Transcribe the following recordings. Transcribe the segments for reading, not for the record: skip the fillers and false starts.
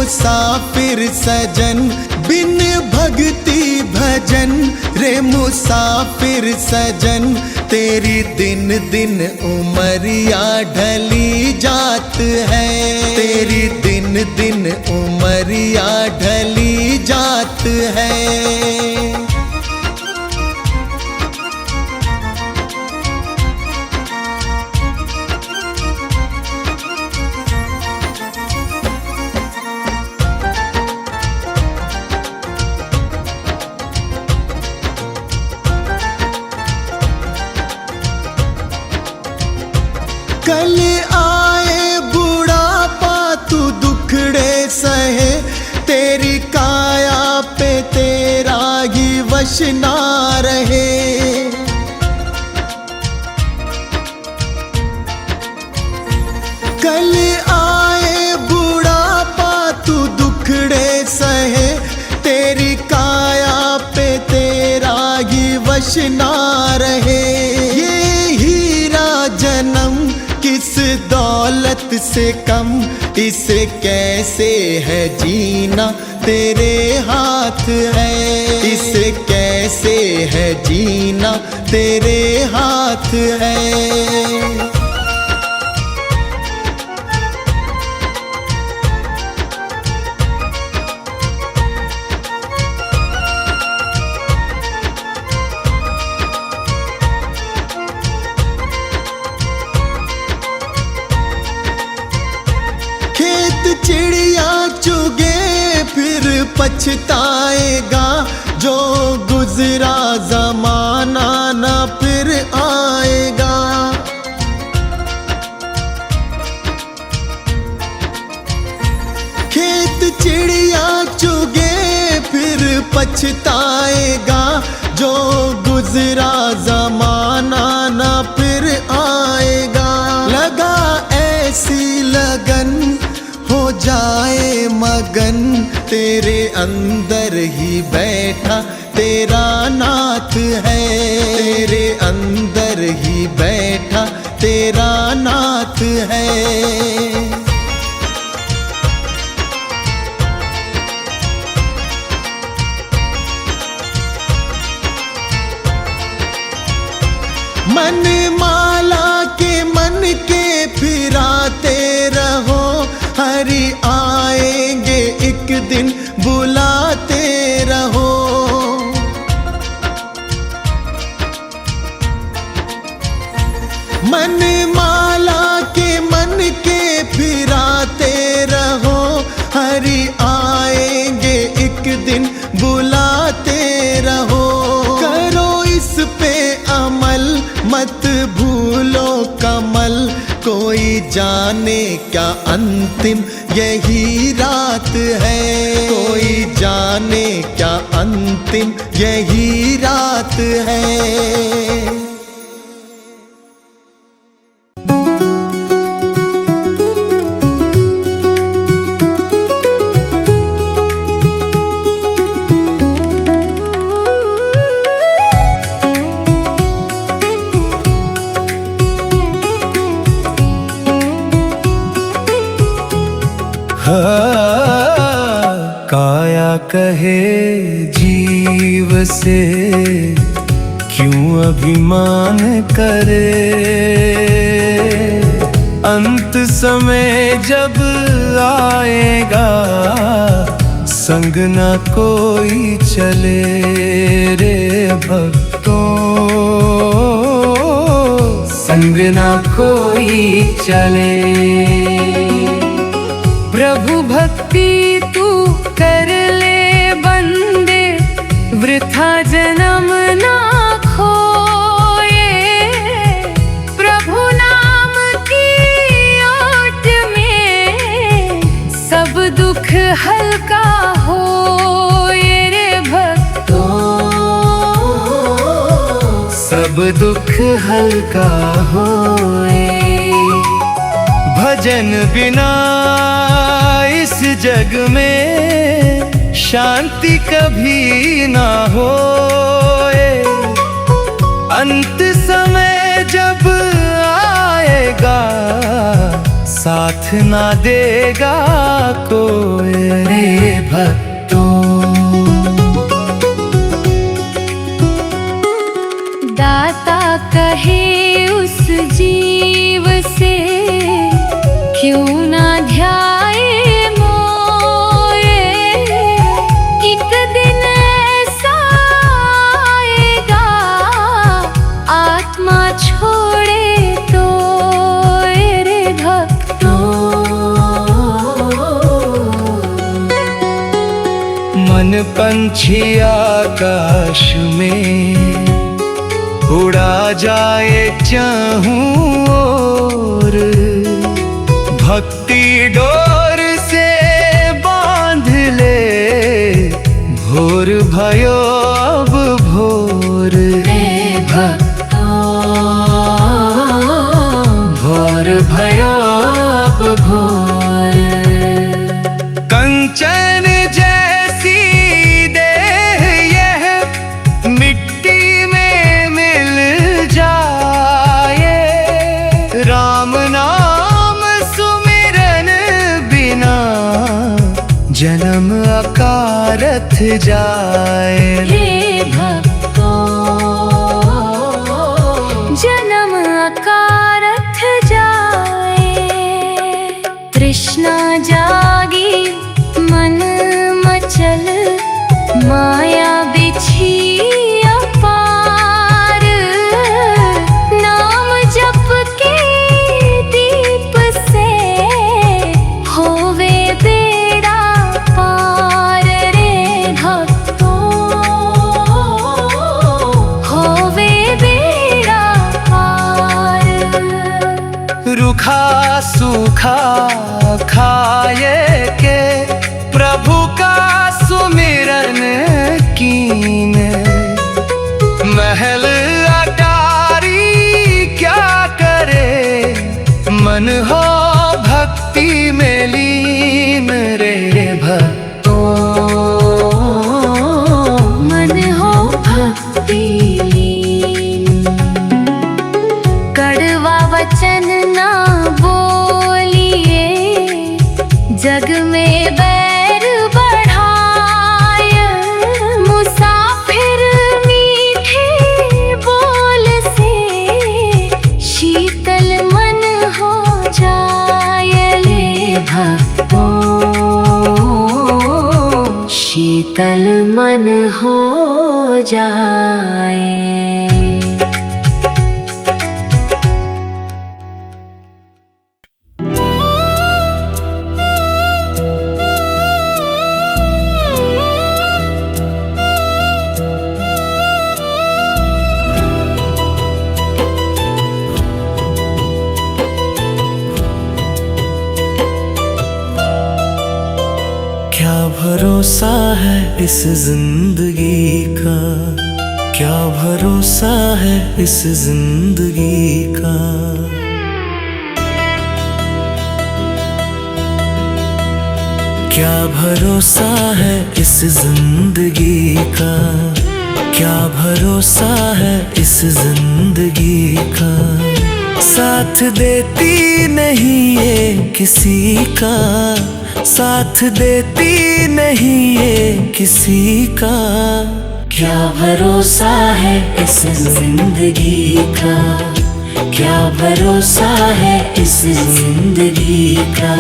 मुसाफिर सजन बिन भक्ति भजन रे मुसाफिर सजन तेरी दिन दिन उमरिया ढली जात है तेरी दिन दिन उमरिया ढली जात है। कल आए बुढ़ापा तू दुखड़े सहे तेरी काया पे तेरा ही वश ना रहे। कल आए बुढ़ापा तू दुखड़े सहे तेरी काया पे तेरा ही वश ना रहे। ये हीरा जन्म किस दौलत से कम इसे कैसे है जीना तेरे हाथ है इसे कैसे है जीना तेरे हाथ है। चिड़िया चुगे फिर पछताएगा जो गुजरा जमाना न फिर आएगा। खेत चिड़िया चुगे फिर पछताएगा जो गुजरा जमाना न फिर आएगा। लगा ऐसी लगन हो जाए मगन तेरे अंदर ही बैठा तेरा नाथ है तेरे अंदर ही बैठा तेरा नाथ है। मन माला के मन के फिराते रहो हरि आएंगे एक दिन बुलाते रहो। मन माला के मन के फिराते रहो हरि आएंगे एक दिन बुलाते रहो। करो इस पे अमल मत भूलो कमल कोई जाने क्या अंतिम यही रात है कोई जाने क्या अंतिम यही रात है। काया कहे जीव से क्यों अभिमान करे अंत समय जब आएगा संग न कोई चले रे भक्तों संग न कोई चले। प्रभु भक्ति तू कर ले बंदे वृथा जन्म ना खोए प्रभु नाम की ओट में सब दुख हल्का होए रे भक्तों सब दुख हल्का होए। भजन बिना इस जग में शांति कभी ना होए अंत समय जब आएगा साथ ना देगा कोई। मन पंछी आकाश में उड़ा जाए चाहूं और, भक्ति डोर से बांध ले, भोर भयो अब भोर। भोर भयो अब भोर। कंचन जैसी देह यह मिट्टी में मिल जाए, राम नाम सुमिरन बिना जन्म अकारथ जाए। हे भक्तों जन्म अकारथ जाए। तृष्णा जागी मन मचल, माया बिछी अपार। नाम जप के दीप से होवे बेड़ा पार। रे भक्तों होवे बेड़ा पार। रूखा सूखा खाए के प्रभु का सुमिरन कीन, महल अटारी क्या करे, मन हो भक्ति में लीन। रे भक्तों मन हो भक्ति लीन। कड़वा वचन ना बोलिए, जग में बैर बढ़ाय। मुसाफिर मीठे बोल से शीतल मन हो जाए। ले भक्तों शीतल मन हो जाए। क्या भरोसा है इस जिंदगी का, क्या भरोसा है इस जिंदगी का। क्या भरोसा है इस जिंदगी का, क्या भरोसा है इस जिंदगी का। साथ देती नहीं ये किसी का, साथ देती नहीं ये किसी का। क्या भरोसा है इस जिंदगी का, क्या भरोसा है इस जिंदगी का।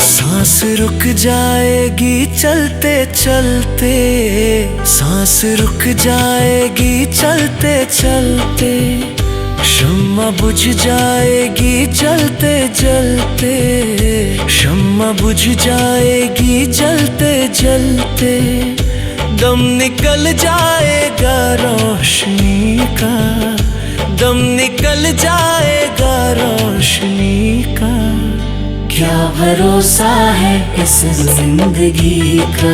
सांस रुक जाएगी चलते चलते, सांस रुक जाएगी चलते चलते। शम्मा बुझ जाएगी जलते जलते, शम्मा बुझ जाएगी जलते जलते। दम निकल जाएगा रोशनी का, दम निकल जाएगा रोशनी का। क्या भरोसा है इस जिंदगी का,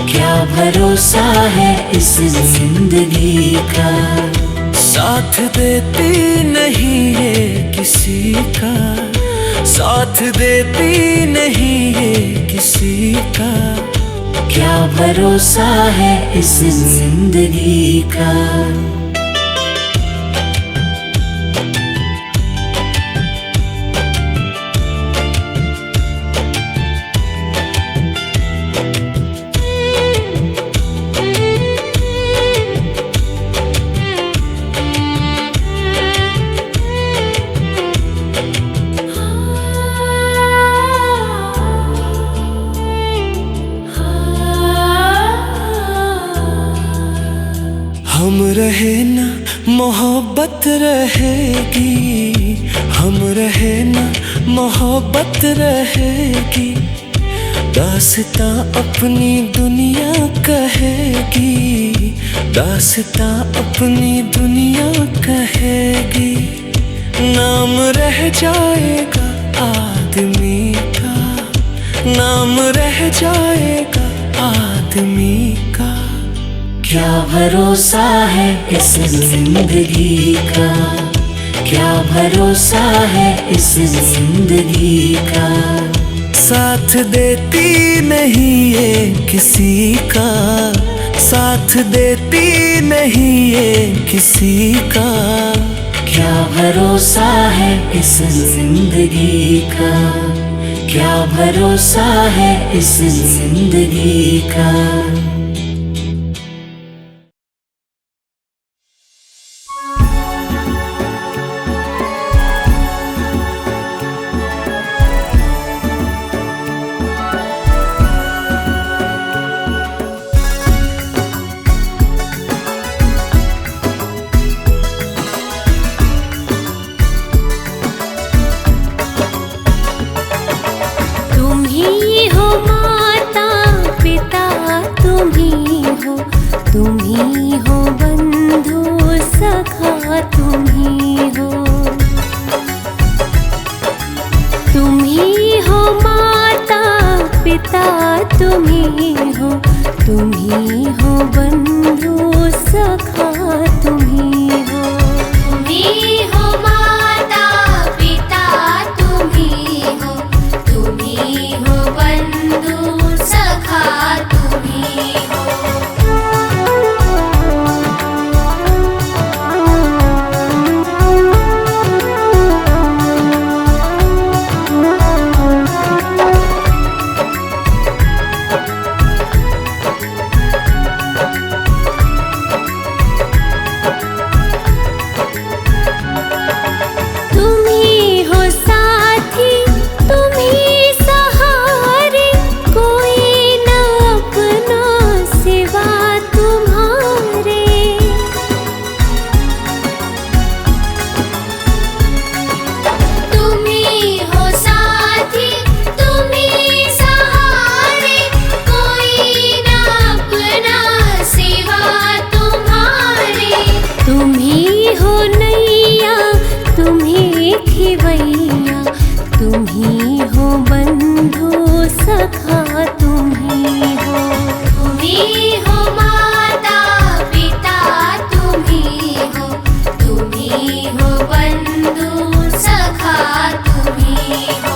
क्या भरोसा है इस जिंदगी का। साथ देती नहीं है किसी का, साथ देती नहीं है किसी का। क्या भरोसा है इस जिंदगी का। रहे ना मोहब्बत रहेगी, हम रहे ना मोहब्बत रहेगी। दास्तां अपनी दुनिया कहेगी, दास्तां अपनी दुनिया कहेगी। नाम रह जाएगा आदमी का, नाम रह जाएगा आदमी का। क्या भरोसा है इस जिंदगी का, क्या भरोसा है इस जिंदगी का। साथ देती नहीं ये किसी का, साथ देती नहीं ये किसी का। क्या भरोसा है इस जिंदगी का, क्या भरोसा है इस जिंदगी का। तुम ही हो बंधु सखा, तुम ही हो, तुम ही हो माता पिता, तुम ही हो, तुम ही हो बंधु सखा, तुम ही हो, तुम ही हो माता पिता, तुम ही हो, तुम ही हो बंधु सखा, तुम ही हो। तुम ही हो बंधु सखा, तुम ही हो, तुम ही हो माता पिता, तुम ही हो, तुम ही हो बंधु सखा, तुम ही हो।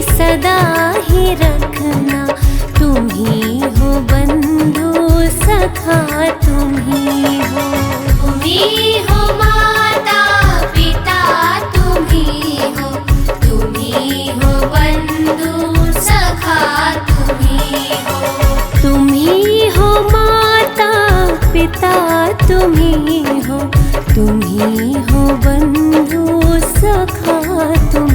सदा ही रखना, तुम ही हो बंधु सखा, तुम ही हो, तुम ही हो माता पिता, तुम ही हो, तुम ही हो बंधु सखा, तुम ही हो, तुम ही हो माता पिता, तुम ही हो, तुम ही हो बंधु सखा, तुम